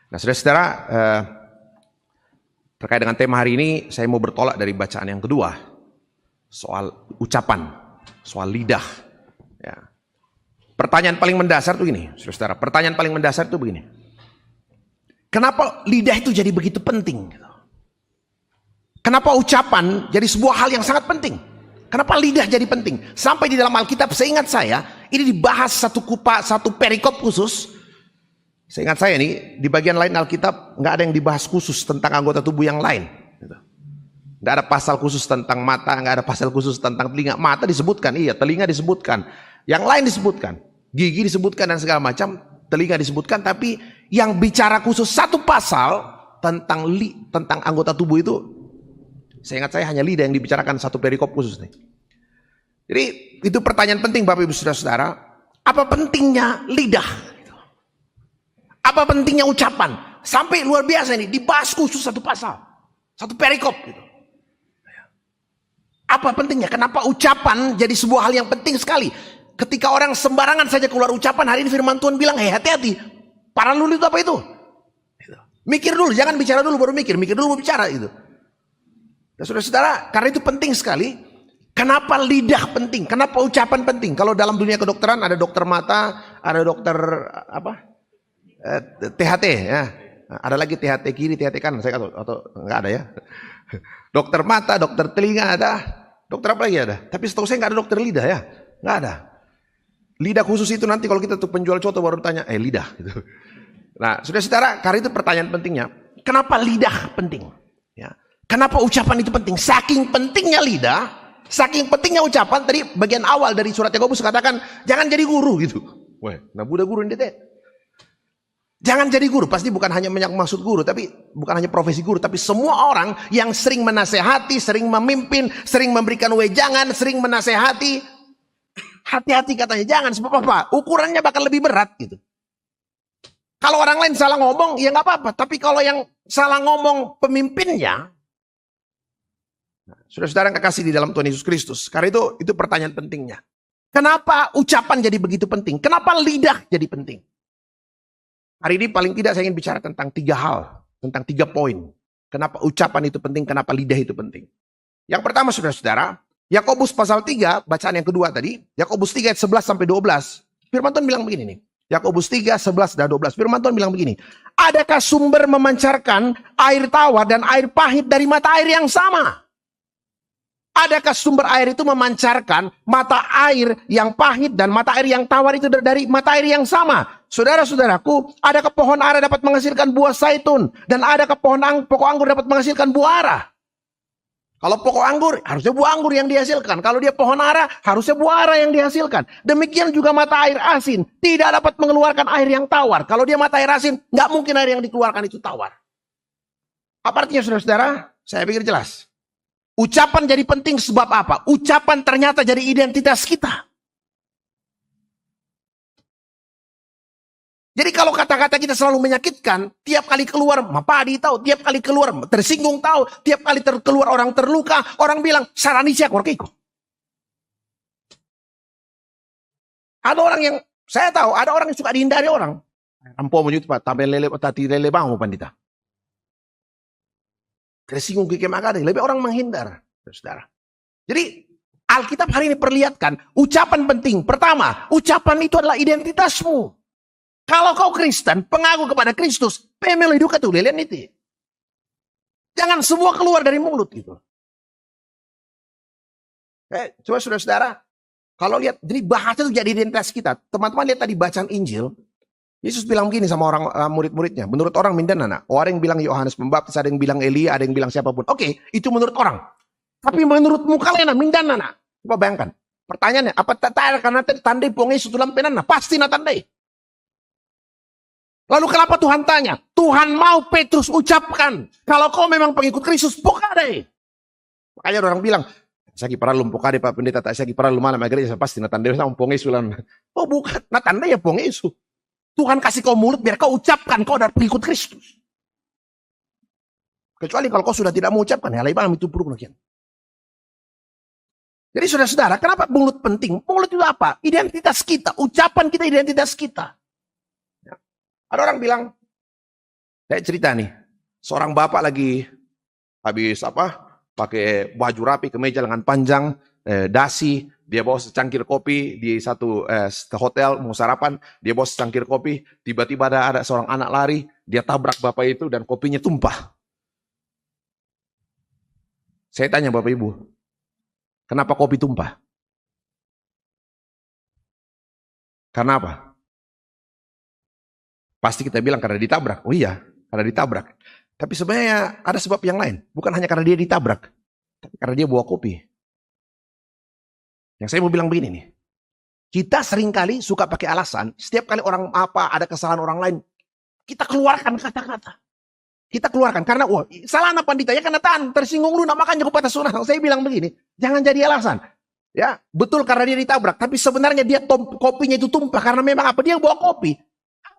Nah, saudara-saudara, terkait dengan tema hari ini, saya mau bertolak dari bacaan yang kedua, soal ucapan, soal lidah. Ya. Pertanyaan paling mendasar itu gini, saudara. Pertanyaan paling mendasar itu begini. Kenapa lidah itu jadi begitu penting? Kenapa ucapan jadi sebuah hal yang sangat penting? Kenapa lidah jadi penting? Sampai di dalam Alkitab, seingat saya, ini dibahas satu perikop khusus. Seingat saya nih, di bagian lain Alkitab nggak ada yang dibahas khusus tentang anggota tubuh yang lain. Nggak ada pasal khusus tentang mata, nggak ada pasal khusus tentang telinga. Mata disebutkan, iya, telinga disebutkan. Yang lain disebutkan, gigi disebutkan dan segala macam, telinga disebutkan. Tapi yang bicara khusus satu pasal tentang anggota tubuh itu, seingat saya hanya lidah yang dibicarakan satu perikop khusus nih. Jadi itu pertanyaan penting Bapak Ibu Saudara-saudara. Apa pentingnya lidah? Apa pentingnya ucapan? Sampai luar biasa ini dibahas khusus satu pasal, satu perikop gitu. Apa pentingnya? Kenapa ucapan jadi sebuah hal yang penting sekali? Ketika orang sembarangan saja keluar ucapan, hari ini firman Tuhan bilang, hati-hati. Para lulu itu apa itu? Mikir dulu, jangan bicara dulu baru mikir dulu baru bicara itu. Dan saudara-saudara, karena itu penting sekali. Kenapa lidah penting? Kenapa ucapan penting? Kalau dalam dunia kedokteran ada dokter mata, ada dokter THT ya. Ada lagi THT kiri, THT kanan, saya atau enggak ada ya. Dokter mata, dokter telinga ada. Dokter apa lagi ada? Tapi setahu saya enggak ada dokter lidah ya. Enggak ada. Lidah khusus itu nanti kalau kita tuh penjual coto baru tanya, lidah gitu. Nah, saudara-saudara, karena itu pertanyaan pentingnya. Kenapa lidah penting? Ya. Kenapa ucapan itu penting? Saking pentingnya lidah, saking pentingnya ucapan, tadi bagian awal dari surat Yakobus katakan, jangan jadi guru gitu. Wah, nah budak guru ini deh. Jangan jadi guru, pasti bukan hanya maksud guru, tapi bukan hanya profesi guru, tapi semua orang yang sering menasehati, sering memimpin, sering memberikan wejangan, sering menasehati, hati-hati katanya, jangan sebab apa, ukurannya bakal lebih berat gitu. Kalau orang lain salah ngomong, ya nggak apa-apa, tapi kalau yang salah ngomong pemimpinnya, saudara-saudara yang kekasih di dalam Tuhan Yesus Kristus, karena itu pertanyaan pentingnya. Kenapa ucapan jadi begitu penting? Kenapa lidah jadi penting? Hari ini paling tidak saya ingin bicara tentang 3 hal, tentang 3 poin. Kenapa ucapan itu penting, kenapa lidah itu penting. Yang pertama saudara-saudara, Yakobus pasal 3, bacaan yang kedua tadi, Yakobus 3 ayat 11 sampai 12. Firman Tuhan bilang begini nih. Yakobus 3, 11 dan 12. Firman Tuhan bilang begini. Adakah sumber memancarkan air tawar dan air pahit dari mata air yang sama? Adakah sumber air itu memancarkan mata air yang pahit dan mata air yang tawar itu dari mata air yang sama? Saudara-saudaraku, adakah pohon ara dapat menghasilkan buah zaitun? Dan adakah pokok anggur dapat menghasilkan buah ara? Kalau pokok anggur, harusnya buah anggur yang dihasilkan. Kalau dia pohon ara, harusnya buah ara yang dihasilkan. Demikian juga mata air asin tidak dapat mengeluarkan air yang tawar. Kalau dia mata air asin, nggak mungkin air yang dikeluarkan itu tawar. Apa artinya saudara-saudara? Saya pikir jelas. Ucapan jadi penting sebab apa? Ucapan ternyata jadi identitas kita. Jadi kalau kata-kata kita selalu menyakitkan, tiap kali keluar, mapadi tahu, tiap kali keluar tersinggung tahu, tiap kali keluar orang terluka, orang bilang, saranisia korkiko. Ada orang yang, saya tahu, ada orang yang suka dihindari orang. Ampo menyut pak, tabel lele, tati lele bangu pandita. Tersinggung kike makadeng, lebih orang menghindar, saudara. Jadi Alkitab hari ini perlihatkan ucapan penting. Pertama, ucapan itu adalah identitasmu. Kalau kau Kristen, pengaku kepada Kristus, pemelo hidup ketulilian itu. Jangan semua keluar dari mulut gitu. Coba saudara-saudara, kalau lihat, jadi bahasa itu jadi identitas kita. Teman-teman lihat tadi bacaan Injil. Yesus bilang begini sama orang murid-muridnya. Menurut orang mindana. Orang yang bilang Yohanes Pembaptis, ada yang bilang Elia, ada yang bilang siapapun. Oke, itu menurut orang. Tapi menurutmu kalian mindana. Coba bayangkan. Pertanyaannya, apa karena tandai pongai sutulam penana? Pasti na tandai. Lalu kenapa Tuhan tanya? Tuhan mau Petrus ucapkan. Kalau kau memang pengikut Kristus, pokade. Makanya orang bilang, saya kira lu pokade Pak Pendeta, saya kira lu malam gereja pasti na tandai sama pongai sulam. Oh bukan, na tandai ya pongai su. Tuhan kasih kau mulut biar kau ucapkan kau adalah pengikut Kristus. Kecuali kalau kau sudah tidak mau ucapkan, ya lain itu buruk lagi. Jadi saudara-saudara, kenapa mulut penting? Mulut itu apa? Identitas kita, ucapan kita, identitas kita. Ya. Ada orang bilang, Saya cerita nih, seorang bapak lagi habis pakai baju rapi, kemeja lengan panjang, dasi, dia bawa secangkir kopi di satu hotel mau sarapan, dia bawa secangkir kopi, tiba-tiba ada seorang anak lari, dia tabrak bapak itu dan kopinya tumpah. Saya tanya Bapak Ibu, kenapa kopi tumpah? Karena apa? Pasti kita bilang karena ditabrak. Oh iya, karena ditabrak. Tapi sebenarnya ada sebab yang lain. Bukan hanya karena dia ditabrak, tapi karena dia bawa kopi. Yang saya mau bilang begini nih. Kita seringkali suka pakai alasan, setiap kali orang ada kesalahan orang lain, kita keluarkan kata-kata. Kita keluarkan, karena salah apa pandita, ya karena tersinggung lu, makanya aku patah sunah. Saya bilang begini, jangan jadi alasan. Ya, betul karena dia ditabrak, tapi sebenarnya dia kopinya itu tumpah, karena memang apa, dia bawa kopi.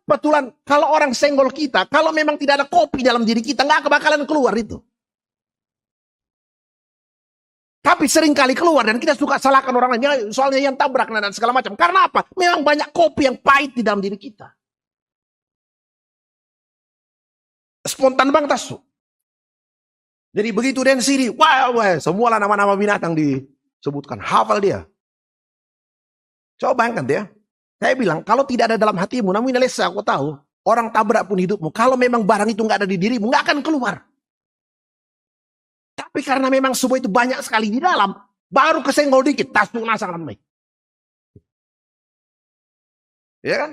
Kebetulan, kalau orang senggol kita, kalau memang tidak ada kopi dalam diri kita, nggak bakalan keluar itu. Tapi sering kali keluar dan kita suka salahkan orang lain. Soalnya yang tabrak dan segala macam. Karena apa? Memang banyak kopi yang pahit di dalam diri kita. Spontan banget tasu. Jadi begitu dan sini, wah, semua nama-nama binatang disebutkan. Hafal dia. Coba bayangkan dia. Saya bilang, kalau tidak ada dalam hatimu, namun lesa, aku tahu. Orang tabrak pun hidupmu. Kalau memang barang itu nggak ada di dirimu, nggak akan keluar. Tapi karena memang semua itu banyak sekali di dalam, baru kesenggol dikit, tas tuh sangat baik. Ya kan?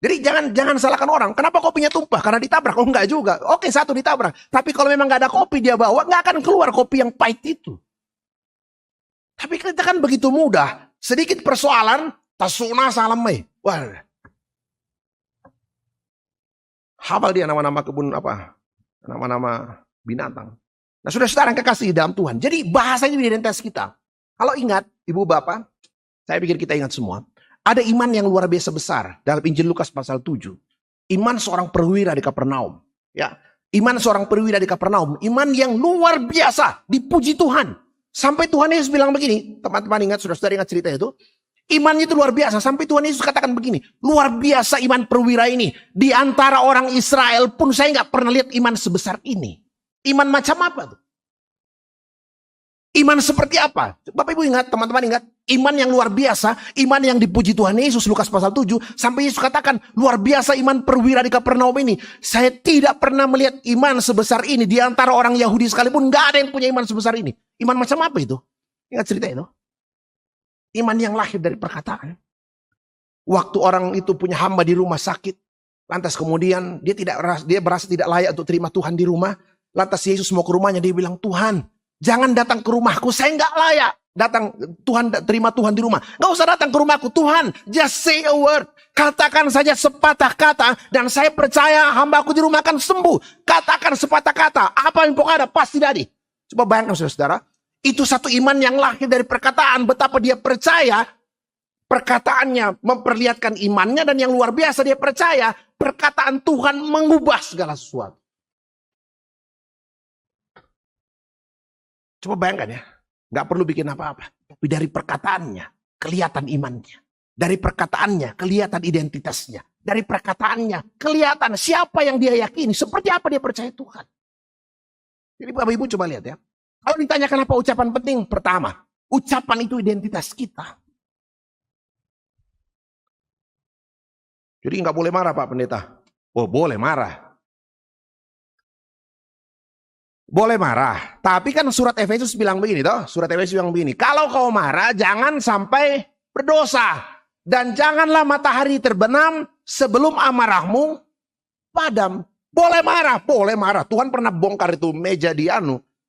Jadi jangan salahkan orang. Kenapa kopinya tumpah? Karena ditabrak. Oh enggak juga. Oke, satu ditabrak. Tapi kalau memang nggak ada kopi dia bawa, nggak akan keluar kopi yang pahit itu. Tapi kita kan begitu mudah. Sedikit persoalan, tasuna salamai. Wah. Hafal dia nama-nama kebun nama-nama binatang. Nah, saudara-saudara yang kekasih dalam Tuhan. Jadi bahasanya di identitas kita. Kalau ingat, Ibu Bapak, saya pikir kita ingat semua. Ada iman yang luar biasa besar dalam Injil Lukas pasal 7. Iman seorang perwira di Kapernaum. Ya, iman seorang perwira di Kapernaum. Iman yang luar biasa, dipuji Tuhan. Sampai Tuhan Yesus bilang begini, teman-teman ingat, saudara-saudara ingat cerita itu. Imannya itu luar biasa, sampai Tuhan Yesus katakan begini. Luar biasa iman perwira ini. Di antara orang Israel pun saya nggak pernah lihat iman sebesar ini. Iman macam apa tuh? Iman seperti apa? Bapak Ibu ingat, teman-teman ingat. Iman yang luar biasa, iman yang dipuji Tuhan Yesus, Lukas pasal 7. Sampai Yesus katakan, luar biasa iman perwira di Kapernaum ini. Saya tidak pernah melihat iman sebesar ini. Di antara orang Yahudi sekalipun, nggak ada yang punya iman sebesar ini. Iman macam apa itu? Ingat cerita itu? Iman yang lahir dari perkataan. Waktu orang itu punya hamba di rumah sakit. Lantas kemudian dia berasa tidak layak untuk terima Tuhan di rumah. Lantas Yesus mau ke rumahnya, dia bilang, Tuhan, jangan datang ke rumahku, saya nggak layak. Terima Tuhan di rumah. Nggak usah datang ke rumahku, Tuhan, just say a word. Katakan saja sepatah kata, dan saya percaya hambaku di rumah akan sembuh. Katakan sepatah kata, apa yang pokoknya ada, pasti jadi. Coba bayangkan saudara, itu satu iman yang lahir dari perkataan, betapa dia percaya, perkataannya memperlihatkan imannya, dan yang luar biasa dia percaya, perkataan Tuhan mengubah segala sesuatu. Coba bayangkan ya, nggak perlu bikin apa-apa. Tapi dari perkataannya, kelihatan imannya. Dari perkataannya, kelihatan identitasnya. Dari perkataannya, kelihatan siapa yang dia yakini. Seperti apa dia percaya Tuhan. Jadi Bapak Ibu coba lihat ya. Kalau ditanya kenapa ucapan penting, pertama, ucapan itu identitas kita. Jadi nggak boleh marah Pak Pendeta. Oh boleh marah. Boleh marah, tapi kan surat Efesus bilang begini toh, surat Efesus bilang begini, kalau kau marah jangan sampai berdosa dan janganlah matahari terbenam sebelum amarahmu padam. Boleh marah. Tuhan pernah bongkar itu meja di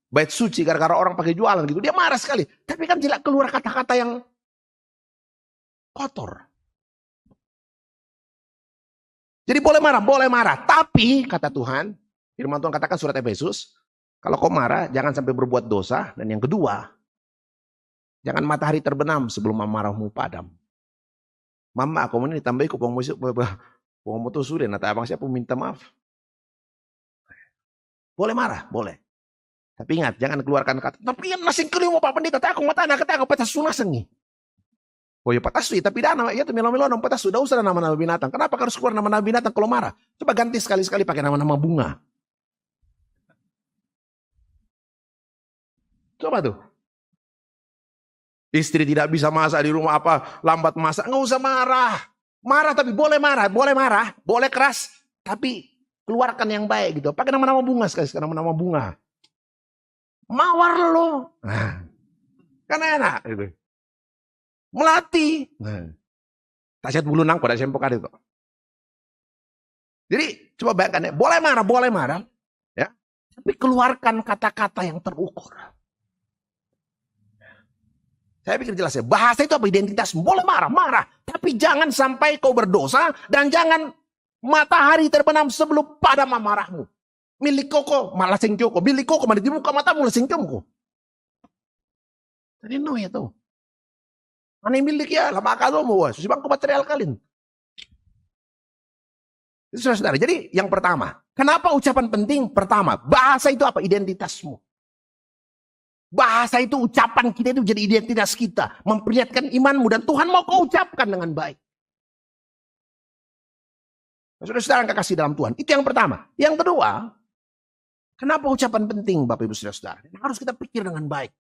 bait suci gara-gara orang pakai jualan gitu, dia marah sekali. Tapi kan tidak keluar kata-kata yang kotor. Jadi boleh marah, tapi kata Tuhan, firman Tuhan katakan surat Efesus, kalau kau marah, jangan sampai berbuat dosa. Dan yang kedua, jangan matahari terbenam sebelum amarahmu padam. Mama, aku ini ditambahi kupong musik, kupong moto sudah. Nata abang siapa minta maaf. Boleh marah, boleh. Tapi ingat, jangan keluarkan kata. Tapi yang nasing kelima Pak Pendeta, aku mata anak kata aku pecah sunah sengi. Oh ya patasui, tapi dana ya tuh melo-melo nang patasui, udah usah nama-nama binatang. Kenapa harus keluar nama-nama binatang kalau marah? Coba ganti sekali-sekali pakai nama-nama bunga. Coba tuh. Istri tidak bisa masak di rumah apa, lambat masak, nggak usah marah. Marah tapi boleh marah, boleh keras, tapi keluarkan yang baik gitu. Pakai nama-nama bunga sekali-sekali, nama-nama bunga. Mawar lo. Nah, kan enak gitu. Melati. Nah. Tasyat bulu nang pada sempok ada itu. Jadi coba bayangkan ya, boleh marah. Ya. Tapi keluarkan kata-kata yang terukur. Saya pikir jelas ya, bahasa itu apa? Identitas. Boleh marah. Tapi jangan sampai kau berdosa dan jangan matahari terbenam sebelum padam amarahmu. Milik koko malah sengkyoko. Milik koko malah dibuka matamu malah sengkyomku. Jadi no ya tuh. Mana yang milik ya? Lama akal mau susibang ke material kalian. Itu saudara. Jadi yang pertama, kenapa ucapan penting? Pertama, bahasa itu apa? Identitasmu. Bahasa itu ucapan kita itu jadi identitas kita. Memperlihatkan imanmu dan Tuhan mau kau ucapkan dengan baik. Saudara-saudara yang kekasih dalam Tuhan. Itu yang pertama. Yang kedua, kenapa ucapan penting Bapak Ibu Saudara-saudara? Harus kita pikir dengan baik.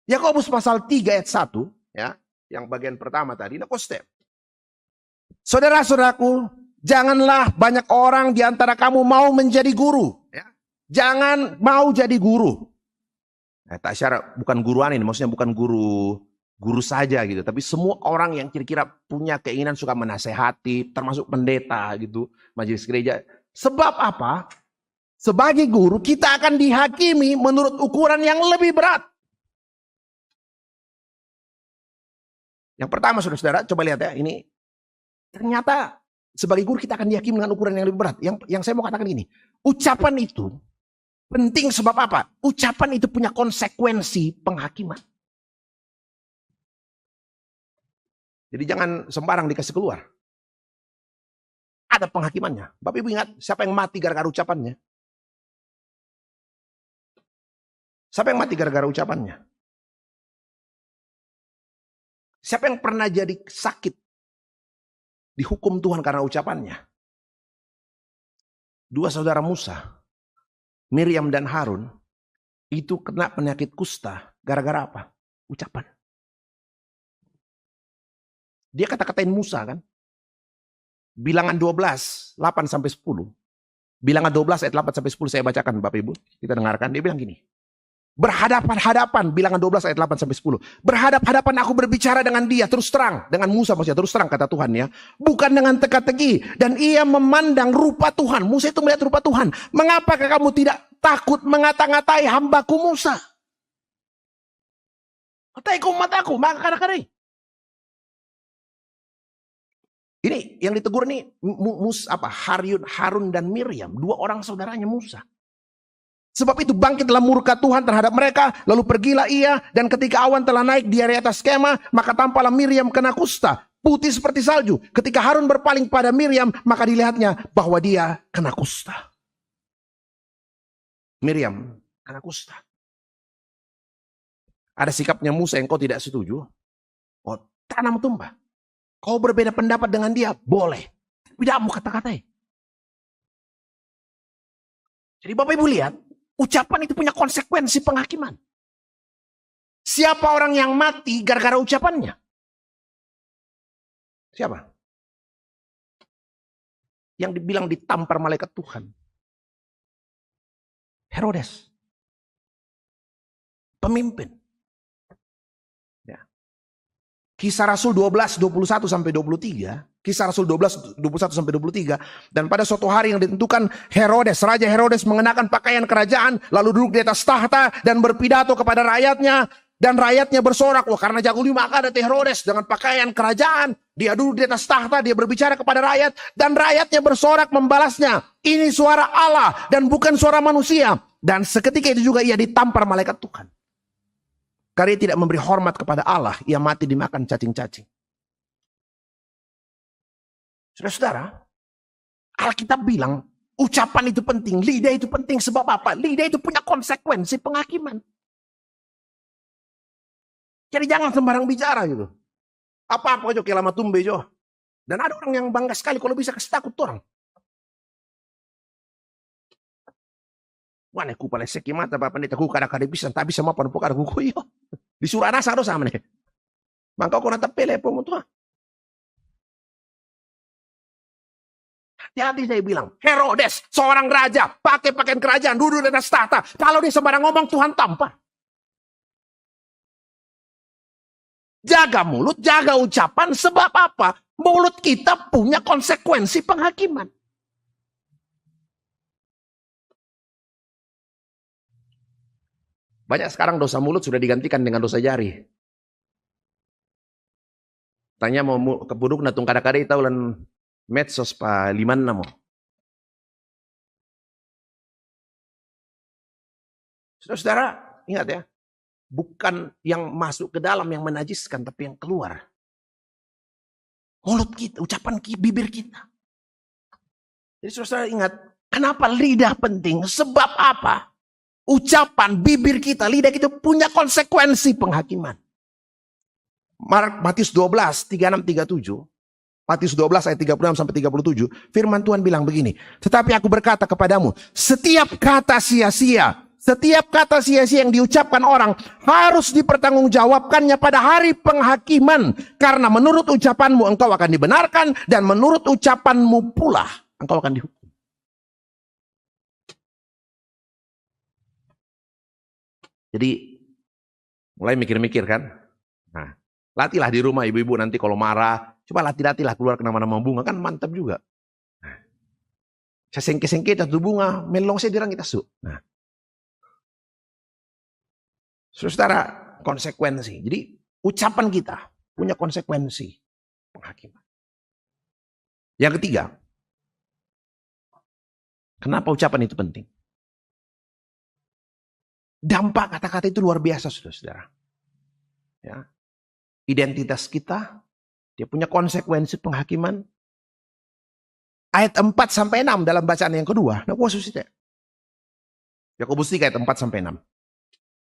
Yakobus pasal 3 ayat 1. Ya. Yang bagian pertama tadi, nakostep. Saudara-saudaraku, janganlah banyak orang di antara kamu mau menjadi guru. Ya. Jangan mau jadi guru. Tak syarat, bukan guru aneh, maksudnya bukan guru saja gitu. Tapi semua orang yang kira-kira punya keinginan suka menasehati, termasuk pendeta gitu, majelis gereja. Sebab apa? Sebagai guru kita akan dihakimi menurut ukuran yang lebih berat. Yang pertama saudara-saudara, coba lihat ya, ini ternyata sebagai guru kita akan dihakimi dengan ukuran yang lebih berat. Yang saya mau katakan ini, ucapan itu penting sebab apa? Ucapan itu punya konsekuensi penghakiman. Jadi jangan sembarang dikasih keluar. Ada penghakimannya. Bapak Ibu ingat siapa yang mati gara-gara ucapannya? Siapa yang mati gara-gara ucapannya? Siapa yang pernah jadi sakit? Dihukum Tuhan karena ucapannya. Dua saudara Musa, Miriam dan Harun, itu kena penyakit kusta. Gara-gara apa? Ucapan. Dia kata-katain Musa kan. Bilangan 12, 8-10. Bilangan 12 ayat 8-10 saya bacakan Bapak Ibu. Kita dengarkan. Dia bilang gini. Berhadapan-hadapan, bilangan 12 ayat 8-10. Berhadap-hadapan aku berbicara dengan dia, terus terang. Dengan Musa maksudnya, terus terang kata Tuhan ya. Bukan dengan teka-teki. Dan ia memandang rupa Tuhan. Musa itu melihat rupa Tuhan. Mengapakah kamu tidak takut mengata-ngatai hambaku Musa? Katai kau mataku, maka kadang-kadang. Ini yang ditegur nih Harun dan Miriam, dua orang saudaranya Musa. Sebab itu bangkitlah murka Tuhan terhadap mereka, lalu pergilah ia, dan ketika awan telah naik di area atas kemah, maka tampaklah Miriam kena kusta, putih seperti salju. Ketika Harun berpaling pada Miriam, maka dilihatnya bahwa dia kena kusta. Miriam kena kusta. Ada sikapnya Musa yang kau tidak setuju, oh tanam tumbah. Kau berbeda pendapat dengan dia, boleh. Tidak mau kata-katai. Jadi Bapak Ibu lihat, ucapan itu punya konsekuensi penghakiman. Siapa orang yang mati gara-gara ucapannya? Siapa? Yang dibilang ditampar malaikat Tuhan. Herodes. Pemimpin. Ya. Kisah Rasul 12, 21-23. Kisah Rasul 12, 21-23. Dan pada suatu hari yang ditentukan, Raja Herodes mengenakan pakaian kerajaan, lalu duduk di atas tahta dan berpidato kepada rakyatnya. Dan rakyatnya bersorak, wah karena jago lima maka ada Herodes dengan pakaian kerajaan. Dia duduk di atas tahta, dia berbicara kepada rakyat. Dan rakyatnya bersorak membalasnya. Ini suara Allah dan bukan suara manusia. Dan seketika itu juga ia ditampar malaikat Tuhan. Karena ia tidak memberi hormat kepada Allah, ia mati dimakan cacing-cacing. Saudara-saudara, Alkitab bilang ucapan itu penting, lidah itu penting. Sebab apa? Lidah itu punya konsekuensi penghakiman. Jadi jangan sembarang bicara gitu. Apa-apa jo kelama tumbe jo. Dan ada orang yang bangga sekali kalau bisa kasih takut orang. Wah, ku pala seki mata Bapak pendeta ku kada-kada bisa, tak bisa mapan pokar ku yo. Disuruh anasa do sama nih. Mangkau kau natap pele po mo tuh. Hati-hati saya bilang, Herodes, seorang raja, pakai pakaian kerajaan, duduk di atas tahta. Kalau dia sembarang ngomong, Tuhan tampar. Jaga mulut, jaga ucapan, sebab apa? Mulut kita punya konsekuensi penghakiman. Banyak sekarang dosa mulut sudah digantikan dengan dosa jari. Tanya mau kebuduk natung kada-kada itu ulan medsos pa 56 mo. Saudara, ingat ya. Bukan yang masuk ke dalam yang menajiskan, tapi yang keluar. Mulut kita, ucapan kita, bibir kita. Jadi saudara ingat, kenapa lidah penting? Sebab apa? Ucapan, bibir kita, lidah kita punya konsekuensi penghakiman. Matius 12, 36, 37. Matius 12 ayat 36 sampai 37. Firman Tuhan bilang begini. Tetapi aku berkata kepadamu, setiap kata sia-sia yang diucapkan orang harus dipertanggungjawabkannya pada hari penghakiman. Karena menurut ucapanmu engkau akan dibenarkan dan menurut ucapanmu pula engkau akan dihukum. Jadi mulai mikir-mikir kan. Nah, latihlah di rumah ibu-ibu nanti kalau marah. Coba latih-latihlah keluar ke nama-nama bunga. Kan mantap juga. Nah, saya sengke-sengke satu bunga. Melong saya dirang kita su. Nah. Saudara, konsekuensi. Jadi ucapan kita punya konsekuensi penghakiman. Yang ketiga. Kenapa ucapan itu penting? Dampak kata-kata itu luar biasa, saudara-saudara. Ya. Identitas kita, dia punya konsekuensi penghakiman. Ayat 4-6 dalam bacaan yang kedua. Yakobus 3 ayat 4-6.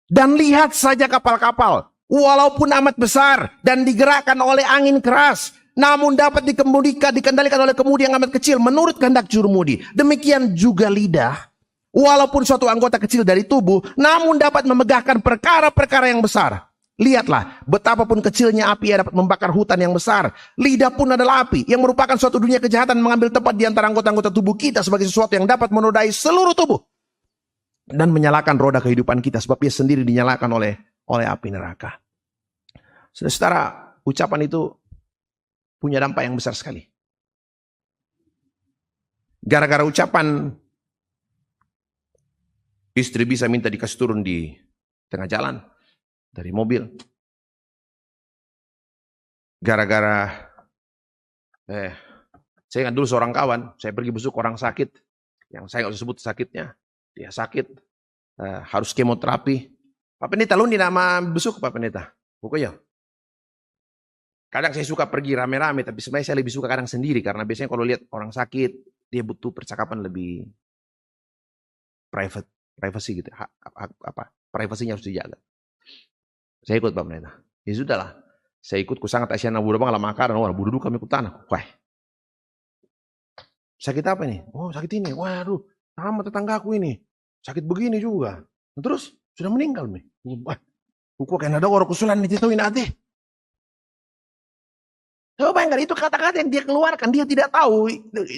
Dan lihat saja kapal-kapal, walaupun amat besar dan digerakkan oleh angin keras, namun dapat dikendalikan oleh kemudi yang amat kecil menurut kehendak jurumudi. Demikian juga lidah. Walaupun suatu anggota kecil dari tubuh, namun dapat memegahkan perkara-perkara yang besar. Lihatlah, betapapun kecilnya api yang dapat membakar hutan yang besar. Lidah pun adalah api, yang merupakan suatu dunia kejahatan mengambil tempat di antara anggota-anggota tubuh kita sebagai sesuatu yang dapat menodai seluruh tubuh. Dan menyalakan roda kehidupan kita, sebab ia sendiri dinyalakan oleh api neraka. Saudara, ucapan itu punya dampak yang besar sekali. Gara-gara ucapan, istri bisa minta dikasih turun di tengah jalan dari mobil. Gara-gara saya ingat dulu seorang kawan, saya pergi besuk orang sakit, yang saya nggak usah sebut sakitnya, dia sakit, harus kemoterapi. Pak Pendeta, lu nih nama besuk Pak Pendeta? Pokoknya. Kadang saya suka pergi rame-rame, tapi sebenarnya saya lebih suka kadang sendiri, karena biasanya kalau lihat orang sakit, dia butuh percakapan lebih privacy gitu, privasinya harus dijaga. Saya ikut Pak Pendeta. Ya sudahlah, saya ikut, ku sangat asyana budak bang lama akaran, orang budu kami ikut tanah. Wah, sakit apa nih? Oh sakit ini, waduh, sama tetanggaku ini, sakit begini juga. Terus sudah meninggal nih. Wah, kok kayak ada orang kusulan nih itu inate. Coba bayangkan itu kata-kata yang dia keluarkan, dia tidak tahu.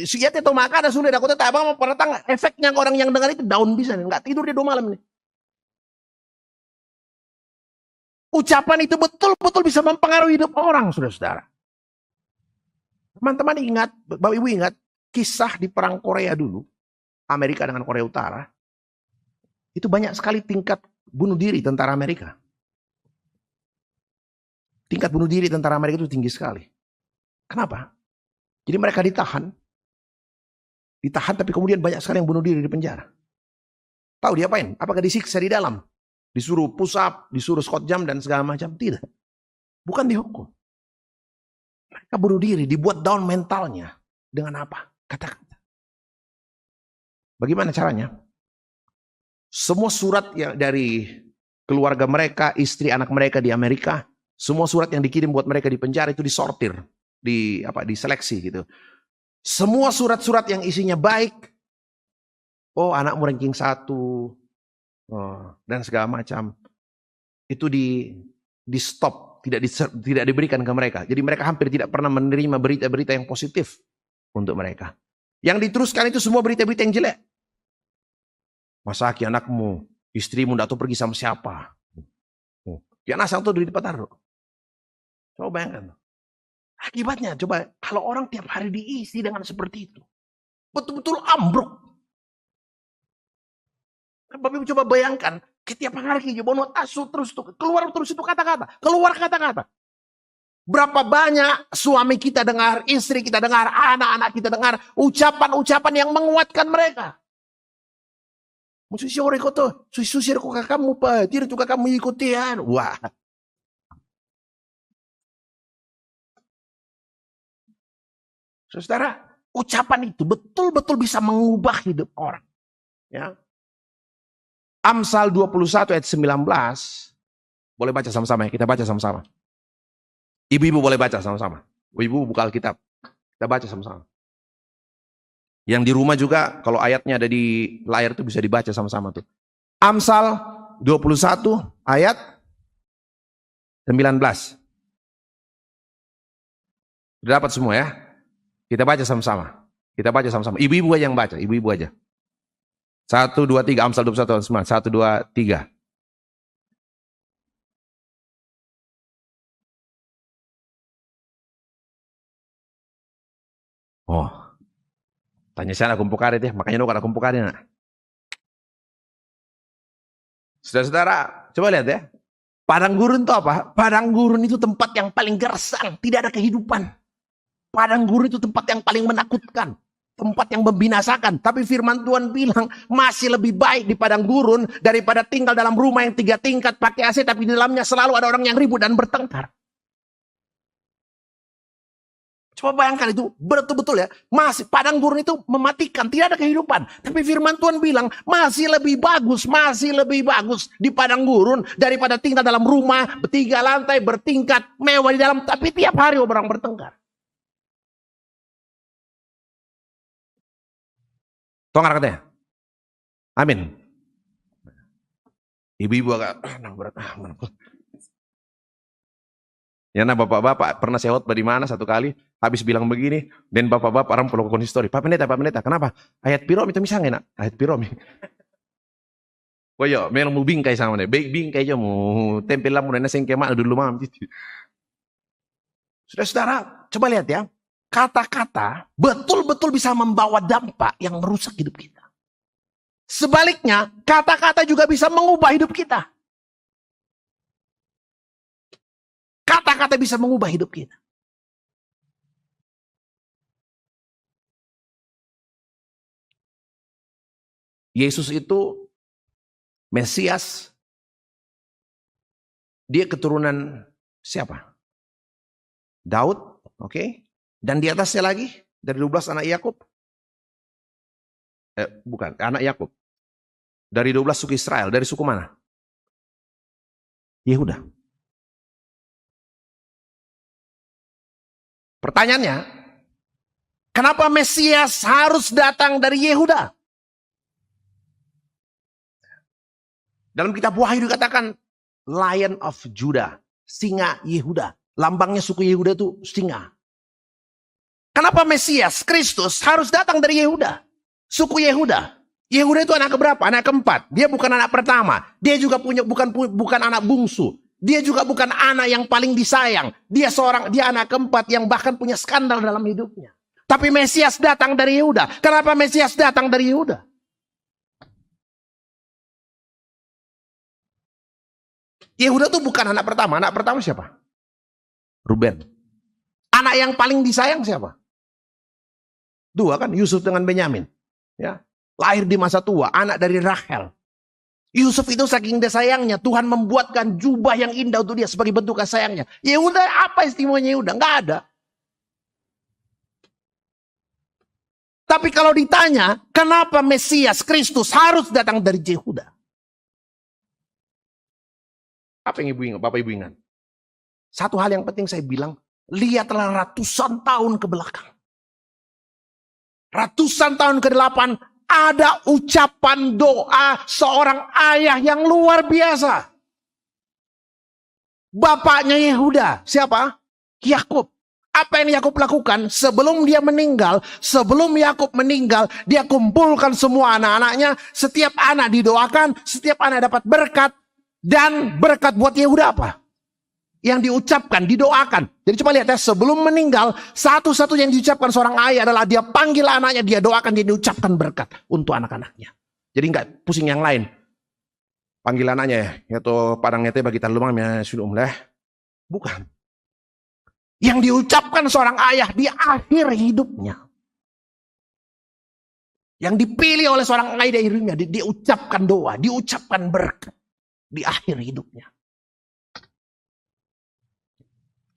Siat itu makanan sudah aku tetap abang mau tangga. Efeknya orang yang dengar itu daun bisa, nggak tidur dia 2 malam nih. Ucapan itu betul-betul bisa mempengaruhi hidup orang, saudara-saudara. Teman-teman ingat, Bapak Ibu ingat, kisah di perang Korea dulu, Amerika dengan Korea Utara, itu banyak sekali tingkat bunuh diri tentara Amerika. Tingkat bunuh diri tentara Amerika itu tinggi sekali. Kenapa? Jadi mereka ditahan tapi kemudian banyak sekali yang bunuh diri di penjara. Tahu diapain? Apakah disiksa di dalam? Disuruh push up, disuruh squat jam dan segala macam? Tidak. Bukan dihukum. Mereka bunuh diri, dibuat down mentalnya. Dengan apa? Kata-kata. Bagaimana caranya? Semua surat yang dari keluarga mereka, istri anak mereka di Amerika, Semua surat yang dikirim buat mereka di penjara itu disortir, diseleksi gitu. Semua surat-surat yang isinya baik, oh anakmu ranking 1, dan segala macam, itu di stop, tidak diberikan ke mereka. Jadi mereka hampir tidak pernah menerima berita-berita yang positif untuk mereka. Yang diteruskan itu semua berita-berita yang jelek. Masaki anakmu, istrimu tidak tahu pergi sama siapa. Ya nasang tuh di taruh. Coba bayangkan. Akibatnya coba kalau orang tiap hari diisi dengan seperti itu. Betul-betul ambruk. Bapak Ibu coba bayangkan. Setiap hari bono tasu terus keluar terus itu kata-kata. Keluar kata-kata. Berapa banyak suami kita dengar, istri kita dengar, anak-anak kita dengar. Ucapan-ucapan yang menguatkan mereka. Susir kok susir kok kamu pa, tidak juga kamu ikutian. Wah. Saudara, ucapan itu betul-betul bisa mengubah hidup orang. Ya. Amsal 21 ayat 19. Boleh baca sama-sama ya, kita baca sama-sama. Ibu-ibu boleh baca sama-sama. Ibu buka Alkitab. Kita baca sama-sama. Yang di rumah juga kalau ayatnya ada di layar itu bisa dibaca sama-sama tuh. Amsal 21 ayat 19. Sudah dapat semua ya? Kita baca sama-sama. Kita baca sama-sama. Ibu-ibu aja yang baca, ibu-ibu aja. 1, 2, 3, Amsal 21 ayat 19. 1, 2, 3. Oh. Tanya saya kumpul karet ya, makanya nu kada kumpul karet nak. Saudara-saudara, coba lihat ya. Padang gurun itu apa? Padang gurun itu tempat yang paling gersang, tidak ada kehidupan. Padang gurun itu tempat yang paling menakutkan, tempat yang membinasakan. Tapi firman Tuhan bilang masih lebih baik di padang gurun daripada tinggal dalam rumah yang 3 tingkat pakai AC tapi di dalamnya selalu ada orang yang ribut dan bertengkar. Coba bayangkan itu betul-betul ya. Masih padang gurun itu mematikan, tidak ada kehidupan. Tapi firman Tuhan bilang masih lebih bagus di padang gurun daripada tinggal dalam rumah 3 lantai bertingkat mewah di dalam tapi tiap hari orang bertengkar. Tongkar katanya. Amin. Ibu-ibu agak berat. Ya nah bapak-bapak pernah saya khotbah di mana satu kali habis bilang begini dan bapak-bapak orang perlu konsistori. Pak pendeta, kenapa? Ayat pirom itu misalnya nak, ayat pirom. Koyo, memang mau bingkai sama nih, baik bingkai aja mau tempel lamu dan nasi kemak dulu mam. Saudara, coba lihat ya, kata-kata betul-betul bisa membawa dampak yang merusak hidup kita. Sebaliknya, kata-kata juga bisa mengubah hidup kita. Kata-kata bisa mengubah hidup kita. Yesus itu Mesias. Dia keturunan siapa? Daud, oke. Dan di atasnya lagi dari 12 anak Yakub. Bukan, anak Yakub. Dari 12 suku Israel, dari suku mana? Yehuda. Pertanyaannya, kenapa Mesias harus datang dari Yehuda? Dalam kitab Wahyu dikatakan Lion of Judah, singa Yehuda. Lambangnya suku Yehuda itu singa. Kenapa Mesias Kristus harus datang dari Yehuda? Suku Yehuda. Yehuda itu anak keberapa? Anak keempat. Dia bukan anak pertama. Dia juga bukan anak bungsu. Dia juga bukan anak yang paling disayang. Dia anak keempat yang bahkan punya skandal dalam hidupnya. Tapi Mesias datang dari Yehuda. Kenapa Mesias datang dari Yehuda? Yehuda itu bukan anak pertama. Anak pertama siapa? Ruben. Anak yang paling disayang siapa? 2 kan, Yusuf dengan Benyamin. Ya, lahir di masa tua, anak dari Rachel. Yusuf itu saking disayangnya, Tuhan membuatkan jubah yang indah untuk dia sebagai bentuk kasih sayangnya. Yehuda, apa istimewanya Yehuda? Enggak ada. Tapi kalau ditanya, kenapa Mesias Kristus harus datang dari Yehuda? Apa yang Bapak Ibu ingat? Satu hal yang penting saya bilang, lihatlah ratusan tahun ke belakang. Ratusan tahun ke-8 ada ucapan doa seorang ayah yang luar biasa. Bapaknya Yehuda, siapa? Yakub. Apa yang Yakub lakukan sebelum dia meninggal? Sebelum Yakub meninggal, dia kumpulkan semua anak-anaknya. Setiap anak didoakan, setiap anak dapat berkat. Dan berkat buat Yehuda apa? Yang diucapkan, didoakan. Jadi coba lihat ya, sebelum meninggal, satu-satu yang diucapkan seorang ayah adalah dia panggil anaknya, dia doakan, dia diucapkan berkat untuk anak-anaknya. Jadi nggak pusing yang lain. Panggil anaknya ya, yaitu padangnya teh bagi talumang ya sudah umleh. Bukan. Yang diucapkan seorang ayah di akhir hidupnya. Yang dipilih oleh seorang ayah di hidupnya, diucapkan doa, diucapkan berkat di akhir hidupnya.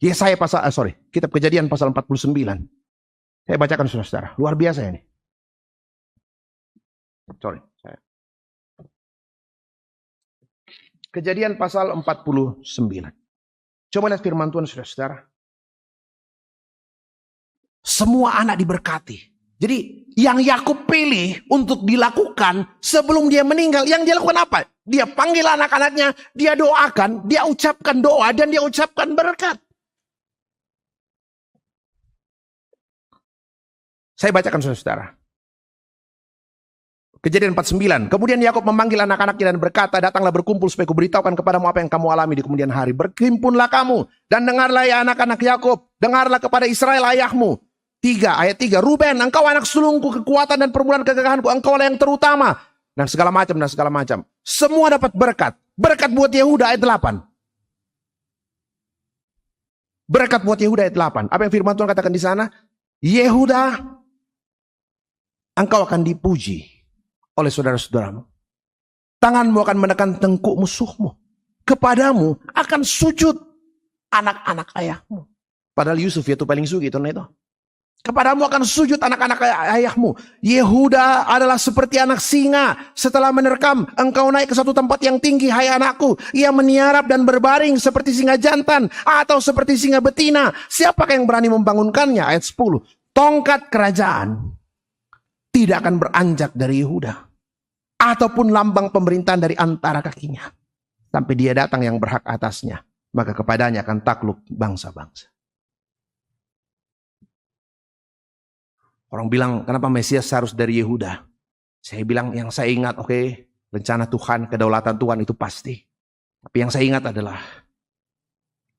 Yesaya kitab Kejadian pasal 49. Saya bacakan saudara-saudara. Luar biasa ini. Kejadian pasal 49. Coba lihat firman Tuhan saudara-saudara. Semua anak diberkati. Jadi yang Yakub pilih untuk dilakukan sebelum dia meninggal, yang dia lakukan apa? Dia panggil anak-anaknya, dia doakan, dia ucapkan doa, dan dia ucapkan berkat. Saya bacakan saudara-saudara. Kejadian 49. Kemudian Yakub memanggil anak-anaknya dan berkata, datanglah berkumpul supaya kuberitahukan kepadamu apa yang kamu alami di kemudian hari. Berhimpunlah kamu dan dengarlah ya anak-anak Yakub. Dengarlah kepada Israel ayahmu. Ayat 3. Ruben, engkau anak sulungku, kekuatan dan permulaan kegagahanku. Engkau lah yang terutama. Dan segala macam. Semua dapat berkat. Berkat buat Yehuda ayat 8. Berkat buat Yehuda ayat 8. Apa yang firman Tuhan katakan di sana? Yehuda, engkau akan dipuji oleh saudara-saudaramu. Tanganmu akan menekan tengkuk musuhmu. Kepadamu akan sujud anak-anak ayahmu. Padahal Yusuf itu paling sugi itu. Kepadamu akan sujud anak-anak ayahmu. Yehuda adalah seperti anak singa. Setelah menerkam, engkau naik ke suatu tempat yang tinggi, hai anakku. Ia meniarap dan berbaring seperti singa jantan atau seperti singa betina. Siapakah yang berani membangunkannya? Ayat 10. Tongkat kerajaan tidak akan beranjak dari Yehuda, ataupun lambang pemerintahan dari antara kakinya, sampai dia datang yang berhak atasnya, maka kepadanya akan takluk bangsa-bangsa. Orang bilang, kenapa Mesias harus dari Yehuda? Saya bilang, yang saya ingat, oke, rencana Tuhan, kedaulatan Tuhan itu pasti. Tapi yang saya ingat adalah,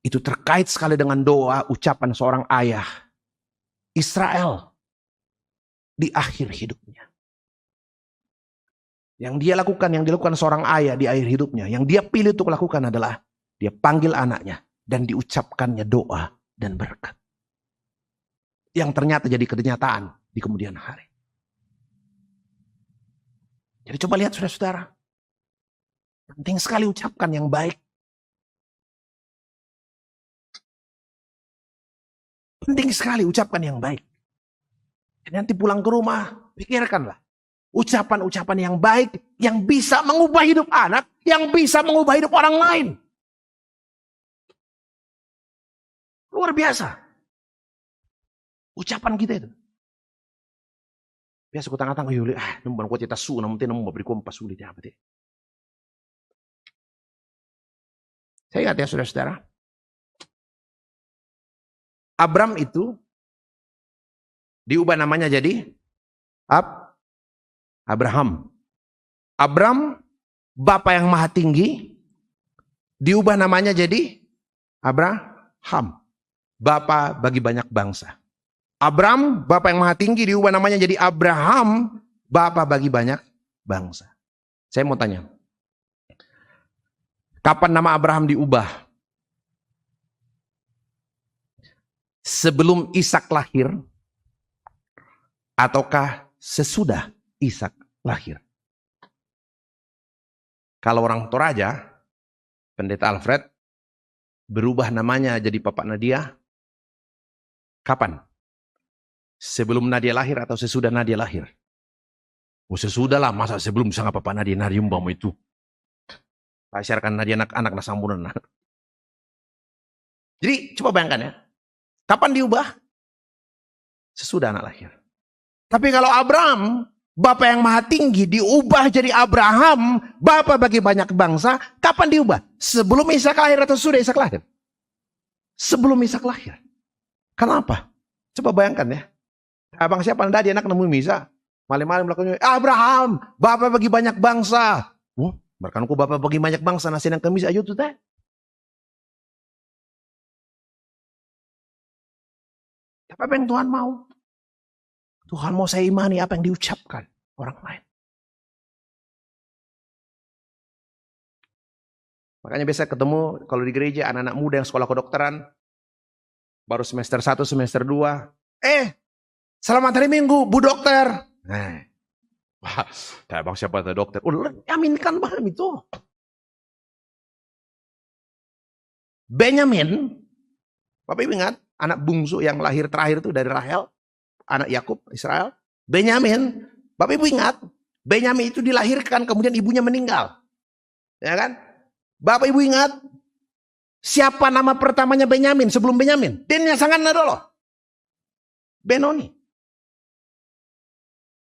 itu terkait sekali dengan doa, ucapan seorang ayah Israel di akhir hidupnya. Yang dia lakukan, yang dilakukan seorang ayah di akhir hidupnya, yang dia pilih untuk lakukan adalah, dia panggil anaknya, dan diucapkannya doa dan berkat. Yang ternyata jadi kenyataan di kemudian hari. Jadi coba lihat saudara-saudara. Penting sekali ucapkan yang baik. Penting sekali ucapkan yang baik. Nanti pulang ke rumah, pikirkanlah. Ucapan-ucapan yang baik, yang bisa mengubah hidup anak, yang bisa mengubah hidup orang lain. Luar biasa. Ucapan kita itu. Biasa ku tangga-tangga, namun ku cita su, namun namun beri kompas sulit ya. Saya ingat ya saudara-saudara. Abram itu diubah namanya jadi Abraham. Abram, Bapa yang Maha Tinggi, diubah namanya jadi Abraham, Bapa bagi banyak bangsa. Abram, Bapa yang Maha Tinggi, diubah namanya jadi Abraham, Bapa bagi banyak bangsa. Saya mau tanya, kapan nama Abraham diubah? Sebelum Ishak lahir, ataukah sesudah Ishak lahir? Kalau orang Toraja, Pendeta Alfred, berubah namanya jadi Papa Nadia, kapan? Sebelum Nadia lahir atau sesudah Nadia lahir? Oh sesudah lah, masa sebelum bisa Papa Nadia umpamu itu. Pasyarkan Nadia anak-anak nasambunan. Jadi coba bayangkan ya. Kapan diubah? Sesudah anak lahir. Tapi kalau Abraham, Bapa yang maha tinggi, diubah jadi Abraham, Bapa bagi banyak bangsa, kapan diubah? Sebelum Ishak lahir atau sudah Ishak lahir? Sebelum Ishak lahir. Kenapa? Coba bayangkan ya. Abang siapa anda dia anak nemu Misa. Malam-malam melakukannya, Abraham, Bapa bagi banyak bangsa. Berkanku Bapa bagi banyak bangsa, nasi yang kemis ayo tuh teh. Tapi apa yang Tuhan mau? Tuhan mau saya imani apa yang diucapkan orang lain. Makanya biasa ketemu kalau di gereja anak-anak muda yang sekolah kedokteran. Baru semester 1, semester 2. Selamat hari Minggu, Bu Dokter. Wah, bang siapa tuh dokter? Aminkan bahkan itu. Benyamin, Bapak Ibu ingat, anak bungsu yang lahir terakhir itu dari Rahel, anak Yakub, Israel. Benyamin, Bapak Ibu ingat, Benyamin itu dilahirkan kemudian ibunya meninggal. Ya kan? Bapak Ibu ingat, siapa nama pertamanya Benyamin sebelum Benyamin? Dennya sangat dulu. Benoni.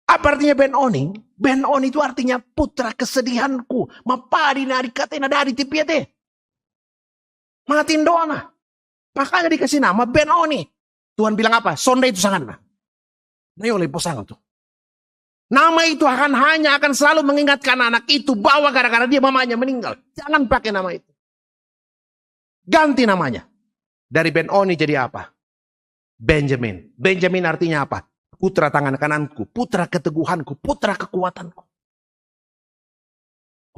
Apa artinya Benoni? Benoni itu artinya putra kesedihanku. Mapadi nari katena dari tipiate. Matin doana. Makanya dikasih nama Benoni. Tuhan bilang apa? Sonde itu sangat. Nah, oleh posang tuh. Nama itu hanya akan selalu mengingatkan anak itu bahwa gara-gara dia mamanya meninggal. Jangan pakai nama itu. Ganti namanya. Dari Benoni jadi apa? Benjamin. Benjamin artinya apa? Putra tangan kananku, putra keteguhanku, putra kekuatanku.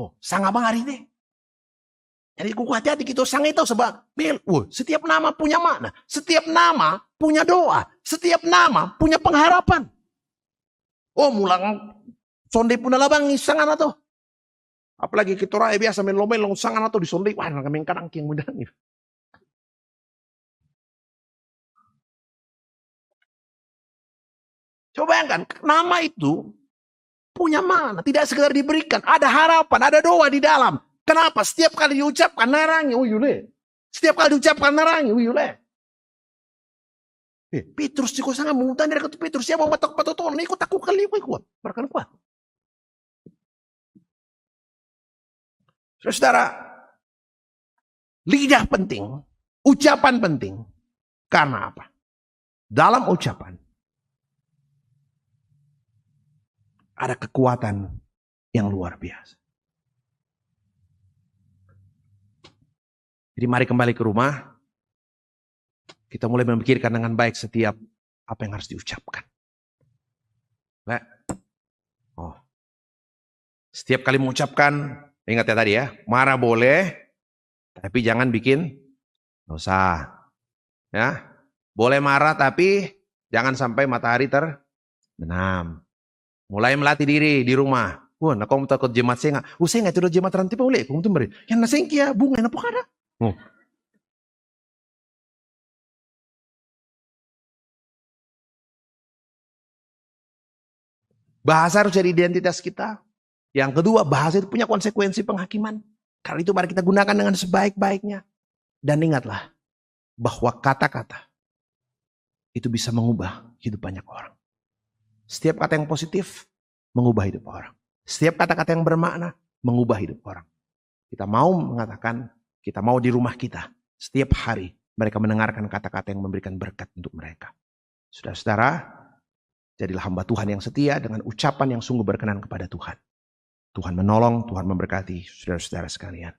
Oh, sang abang hari ini. Jadi kuku hati-hati kita sang itu sebab setiap nama punya makna, setiap nama punya doa, setiap nama punya pengharapan. Oh, mulang sonde pun labang sangan atau. Apalagi kita raya biasa main lomel sangan atau di sonde, wah kami kadang yang mudah nih. Coba bayangkan, nama itu punya mana? Tidak sekedar diberikan. Ada harapan, ada doa di dalam. Kenapa? Setiap kali diucapkan, narangi, uyule. Setiap kali diucapkan, narangi, uyule. Petrus juga sangat mengutan dari kata Petrus. Siapa mau batok-batok tolong, ikut aku kali, ikut. Mereka kuat. Saudara, lidah penting, ucapan penting. Karena apa? Dalam ucapan, ada kekuatan yang luar biasa. Jadi mari kembali ke rumah. Kita mulai memikirkan dengan baik setiap apa yang harus diucapkan. Setiap kali mengucapkan, ingat ya tadi ya, marah boleh, tapi jangan bikin dosa. Ya, boleh marah tapi jangan sampai matahari terbenam. Mulai melatih diri di rumah. Wah, nak kamu takut jemat saya nggak? Saya nggak tidur jemat rantai boleh. Kamu tuh beri. Yang nasi kia bunga apa ada? Bahasa harus jadi identitas kita. Yang kedua, bahasa itu punya konsekuensi penghakiman. Karena itu mari kita gunakan dengan sebaik-baiknya. Dan ingatlah bahwa kata-kata itu bisa mengubah hidup banyak orang. Setiap kata yang positif mengubah hidup orang. Setiap kata-kata yang bermakna mengubah hidup orang. Kita mau mengatakan, kita mau di rumah kita. Setiap hari mereka mendengarkan kata-kata yang memberikan berkat untuk mereka. Saudara-saudara, jadilah hamba Tuhan yang setia dengan ucapan yang sungguh berkenan kepada Tuhan. Tuhan menolong, Tuhan memberkati saudara-saudara sekalian.